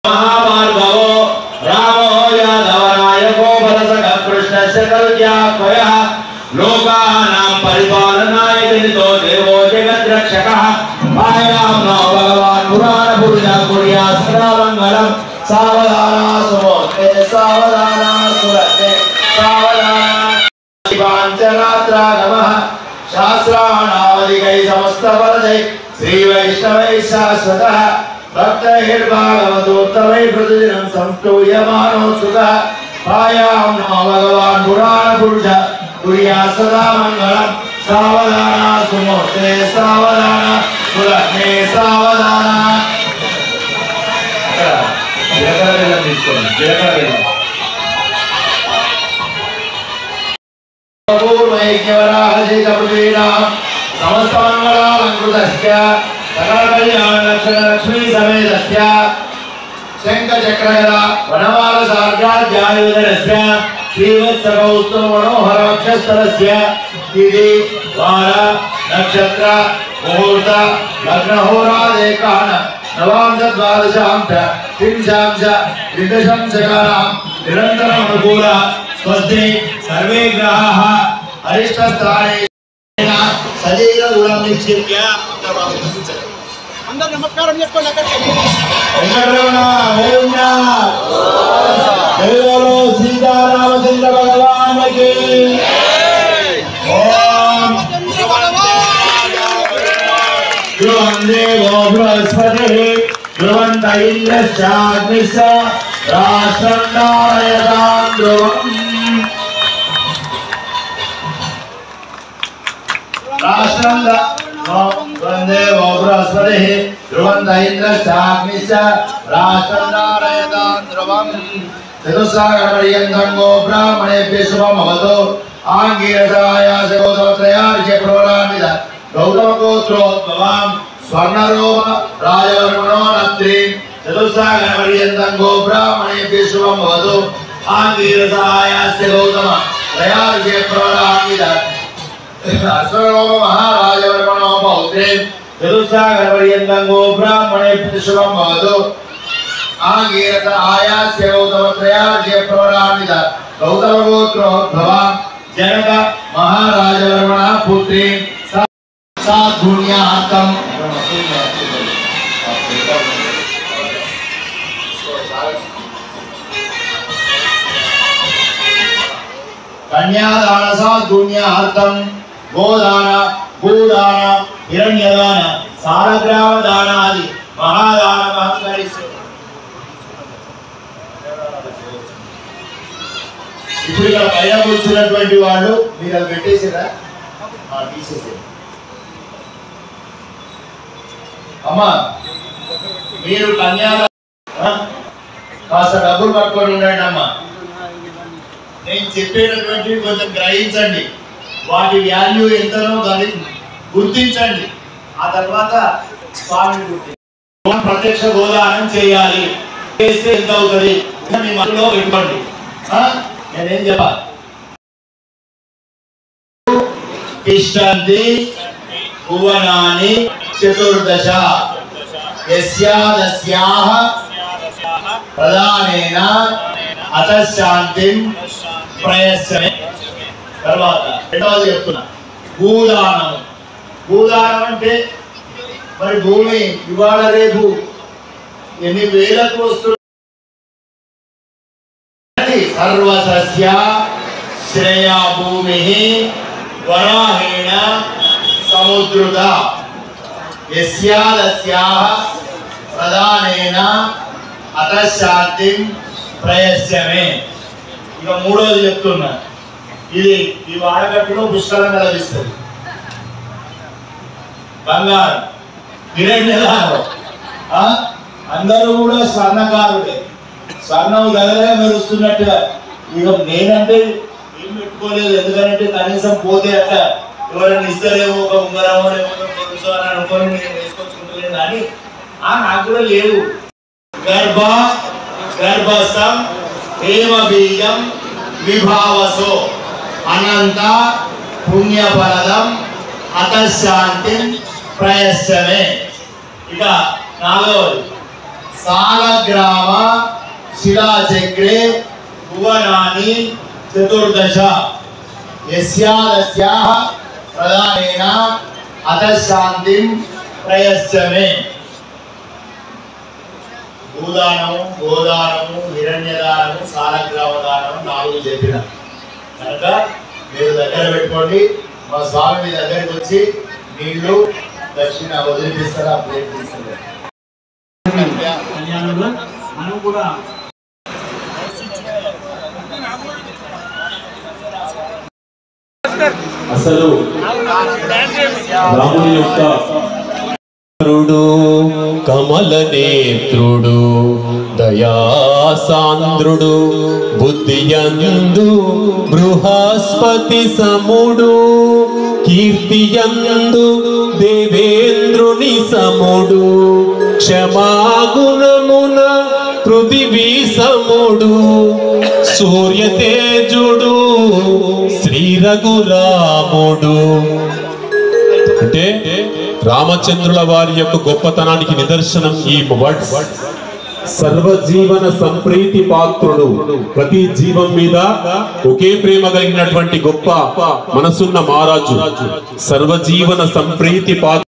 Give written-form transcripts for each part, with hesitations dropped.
महाभार्गवो रामो यादवनायको भरतः कृष्णस्य कल्याणकरः लोकानां परिपालनाय जनितो देवो जगद्रक्षकः पायां नो भगवान् पुराणपुरुषः कुर्यात् सदा मङ्गलं सावधाना सुमोते सावधाना सुरते सावधाना शिवाञ्चरात्रागमः शास्त्राणावधिकै समस्तवरदै श्रीवैष्णवै शाश्वतः भक्तैर्भागवतोत्तमै प्रतिदिनं संस्तूयमानोत्सुकः पायां नमो भगवान् पुराणपुरुषः कुर्यात् सदा मङ्गलं सावधाना सुमूर्ते सावधाना सुलग्ने सावधाना समस्त मंगलालंकृतस्य सकल कल्याण लक्ष्मी समेतस्य शंख चक्रगदा वनमाल सार्गाध्यायुधरस्य श्रीवत्सकौस्तुभ मनोहर वक्षस्थलस्य तिथि वार नक्षत्र मुहूर्त लग्न होरादेकान नवांश द्वादशांश त्रिंशांश त्रिदशांशकानां निरन्तरम् अनुकूल स्वस्ति सर्वे ग्रहाः अरिष्टस्थाने सजीव गुणं निक्षिप्य अंदर नमस्कार सीतारामचंद्र भगवान की ओम ध्रुवंदेवो बृहस्पतिः ध्रुवन्त इन्द्रश्चाग्निश्च राष्ट्रं धारयतां ध्रुवम् राष्ट्रं वन्देवो बृहस्पतिः ध्रुवन्त इन्द्रश्चाग्निश्च राष्ट्रं धारयतां ध्रुवम् चतुस्सागरपर्यन्तं गो ब्राह्मणेभ्यः शुभमवतु आङ्गीरसायास गोत्रत्रयार्घ्य प्रवरान्वित गौतमगोत्रोद्भवां स्वर्णरोम राजवर्मणो नत्रीं चतुस्सागरपर्यन्तं गो ब्राह्मणेभ्यः शुभमवतु आङ्गीरसायास गौतमत्रयार्घ्य प्रवरान्वित अस्वरोम महाराजवर्मणो पौत्रीं चतुस्सागरपर्यन्तं गो ब्राह्मणेभ्यः शुभमवतु आंगीरस आयास्य गौतमत्रयार्घ्य प्रवरान्वित गौतमगोत्रोद्भवां जनक महाराजवर्मणः पुत्रीं साधुन्यार्थं कन्यादान साधुन्यार्थं गोदान भूदान हिरण्यदान सारग्रामदान आदि महादानमहं करिष्ये ఇప్పుడు ఇక్కడ పైన కూర్చున్నటువంటి వాళ్ళు మీరు అది పెట్టేసిరా తీసేసారు అమ్మా మీరు కాస్త డబ్బులు పట్టుకొని ఉండండి అమ్మా నేను చెప్పేటటువంటి కొంచెం గ్రహించండి వాటి వాల్యూ ఎంతనో గుర్తించండి ఆ తర్వాత స్వామిని గుర్తించండి ప్రత్యక్ష గోదానం చేయాలి చేస్తే ఎంత అవుతుంది మీ మనలో పెట్టుకోండి నేనేం చెప్పాలి తిష్టంతి భువనాని చతుర్దశ యస్యాదస్యాః ప్రదానేన అతశాంతిం ప్రయస్యమే. తర్వాత రెండవది చెప్తున్నా భూదానం. భూదానం అంటే మరి భూమి ఇవాళ రేపు ఎన్ని వేలకు వస్తుంది. सर्वसस्य श्रेया भूमिः वराहेण समुद्रुता यस्यादस्याः प्रदानेन अतशान्तिं प्रयस्यमे. ఇక మూడోది చెప్తున్నా, ఇది ఈ వాడకట్టులో పుష్కలంగా లభిస్తుంది. బంగారం హిరణ్యదానం అందరూ కూడా స్వర్ణకారుడే. స్వర్ణం గదలే మెరుస్తున్నట్టుగా. ఇక నేనంటే ఏం పెట్టుకోలేదు, ఎందుకంటే కనీసం పోతే అట్లా ఎవరైనా ఇస్తలేమో ఒక ఉంగరమో తెలుసు అని అనుకోని నేను వేసుకొచ్చుకుంటలేదు కానీ నాకు కూడా లేవు. గర్భస్థం హేమ బీజం విభావసో అనంత పుణ్యఫలదం అతశాంతిం ప్రయస్యమే. ఇక నాలుగవది సాలగ్రామ శిలాచక్రే భువనాని చతుర్దశ యస్యాదస్యాః ప్రదానేన అతశాంతిం ప్రయశ్చమే. భూదానము, గోదానము, హిరణ్యదానము, సాలగ్రామ దానము 4 చెప్పిన కనుక మీరు దగ్గర పెట్టుకోండి. మా స్వామి మీ దగ్గరికి వచ్చి నీళ్లు దక్షిణ వదిలిపిస్తారా ప్లేట్ తీసుకుంటారు. అసలు రాముని యొక్క కమల నేత్రుడు దయాసాంద్రుడు బుద్ధియందు బృహస్పతి సముడు కీర్తియందు దేవేంద్రుని సముడు క్షమాగుణమున పృథివీ సముడు సూర్య తేజుడు శ్రీ రఘురాముడు. అంటే రామచంద్రుల వారి యొక్క గొప్పతనానికి నిదర్శనం ఈ వర్డ్స్. సర్వజీవన సంప్రీతి పాత్రుడు, ప్రతి జీవం మీద ఒకే ప్రేమ కలిగినటువంటి గొప్ప మనసున్న మహారాజు. సర్వజీవన సంప్రీతి పాత్రుడు,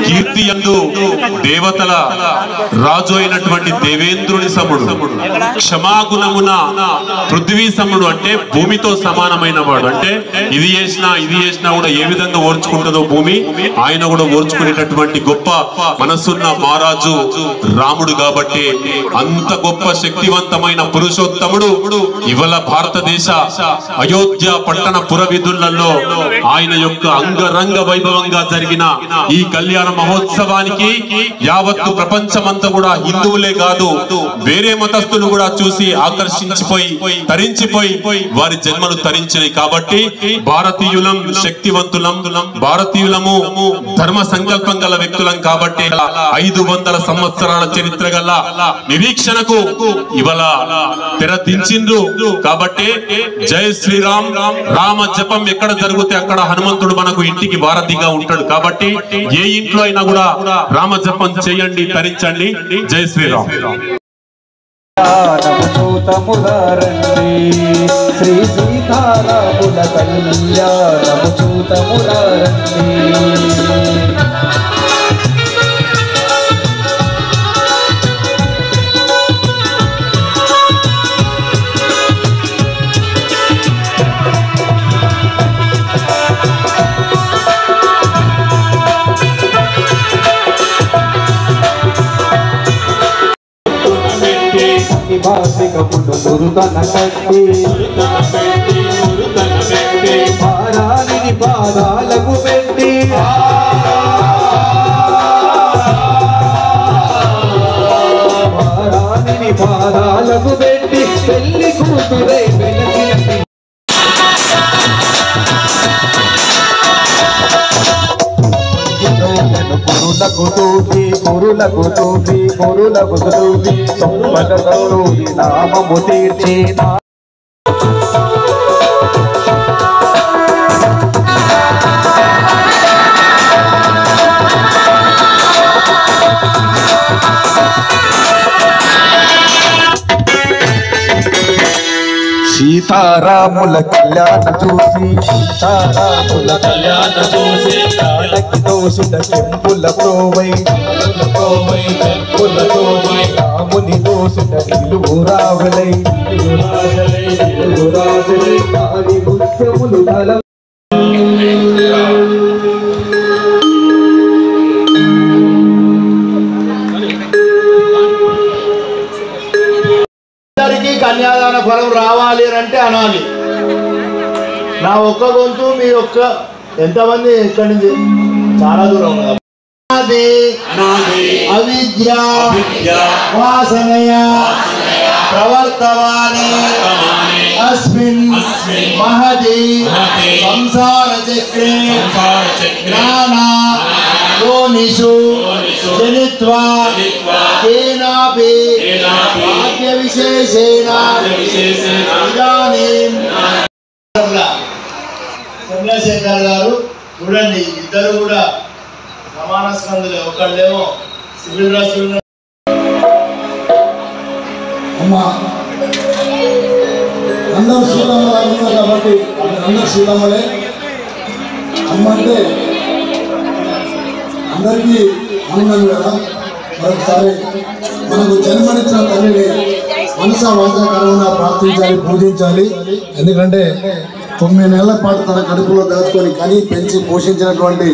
కీర్తి యందు దేవతల రాజు అయినటువంటి దేవేంద్రుని సముడు, క్షమాగుణమున పృథ్వీ సముడు అంటే భూమితో సమానమైన వాడు. అంటే ఇది చేసినా కూడా ఏ విధంగా ఓర్చుకుంటుందో భూమి, ఆయన కూడా ఓర్చుకునేటటువంటి గొప్ప మనసున్న మహారాజు రాముడు. కాబట్టి అంత గొప్ప శక్తివంతమైన పురుషోత్తముడు ఇవాళ భారతదేశ అయోధ్య పట్టణ పురవిధులలో ఆయన యొక్క అంగరంగ వైభవంగా జరిగిన ఈ కళ్యాణ మహోత్సవానికి యావత్తు ప్రపంచమంతా కూడా హిందువులే కాదు వేరే మతస్థులు కూడా చూసి ఆకర్షించిపోయి తరించిపోయి వారి జన్మను తరించినాయి. కాబట్టి భారతీయులం శక్తివంతులం, భారతీయులము ధర్మ సంకల్పం గల వ్యక్తులం. కాబట్టి 500 సంవత్సరాల చరిత్ర గల నిరీక్షణకు ఇవాళ తెరదించిండ్రు. కాబట్టి జై శ్రీరామ్, రామ జపం ఎక్కడ జరిగితే అక్కడ హనుమంతుడు మనకు ఇంటికి వారధిగా ఉంటాడు. కాబట్టి ఏ ఇంట్లో అయినా కూడా రామ జపం చేయండి, తరించండి. జై శ్రీరామ్. శ్రీ సీతారాముల కళ్యాణము చూతములారండి. భాషికమును మురుతన కట్టి పారాని పాదాలకు పెట్టి పారాని పాదాలకు పెట్టి పెళ్లి కూతురే వెనకి కురులకు తూపి సంపదూరి నామము తీర్చి సీతారాముల కళ్యాణ చూసి కాళ్ళకి దోసుట చెంపుల ప్రోవై రాముని దోసుట నిలువు రావులై కాలి ముత్యములు ధల కన్యాదాన ఫలం రావాలి అంటే అనాలి. నా ఒక్క గొంతు మీ ఒక్క ఎంతమంది ఇక్కడి నుంచి చాలా దూరం అవిద్య వాసనయ ప్రవర్తమానే అస్మిన్ మహది సంసార చక్రే నానా యోనిషు జనిత్వా కేనాపి భాగ్య విశేషేణ ఇదానీం. చంద్రశేఖర్ గారు చూడండి, ఇద్దరు కూడా సమాన స్కందులే. ఒకళ్ళేమో సివిల్ రాష్ట్రంలో అమ్మ అందరూ శ్రీరాములు అంటున్నారు కాబట్టి అందరూ శ్రీరాములే. అమ్మ అంటే అందరికీ ఆనందం కదా. మరొకసారి మనకు జన్మనిచ్చిన తల్లిని మనసా వాచా కర్మన ప్రార్థించాలి, పూజించాలి. ఎందుకంటే 9 నెలల పాటు తన కడుపులో దాచుకొని కని పెంచి పోషించినటువంటి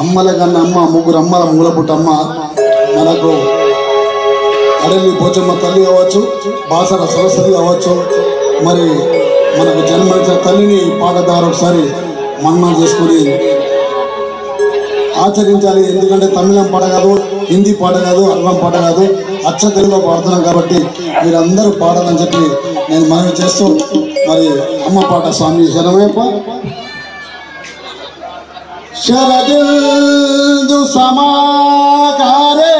అమ్మల కన్నా అమ్మ, 3 అమ్మల మూలపుట్ట అమ్మ మనకు అడవి పోచమ్మ తల్లి కావచ్చు, బాసర సరస్వతి కావచ్చు. మరి మనకు జన్మనిచ్చిన తల్లిని పాట ద్వారా ఒకసారి మన్నం చేసుకొని ఆచరించాలి. ఎందుకంటే తమిళం పాట కాదు, హిందీ పాట కాదు, అల్లం పాట కాదు, అచ్చ తెలుగులో పాడుతున్నాం కాబట్టి మీరందరూ పాడాలని చెప్పి నేను మనవి చేస్తూ మరి అమ్మ పాట స్వామి శరణమయ్యప్ప. శరదిందు సమాకారే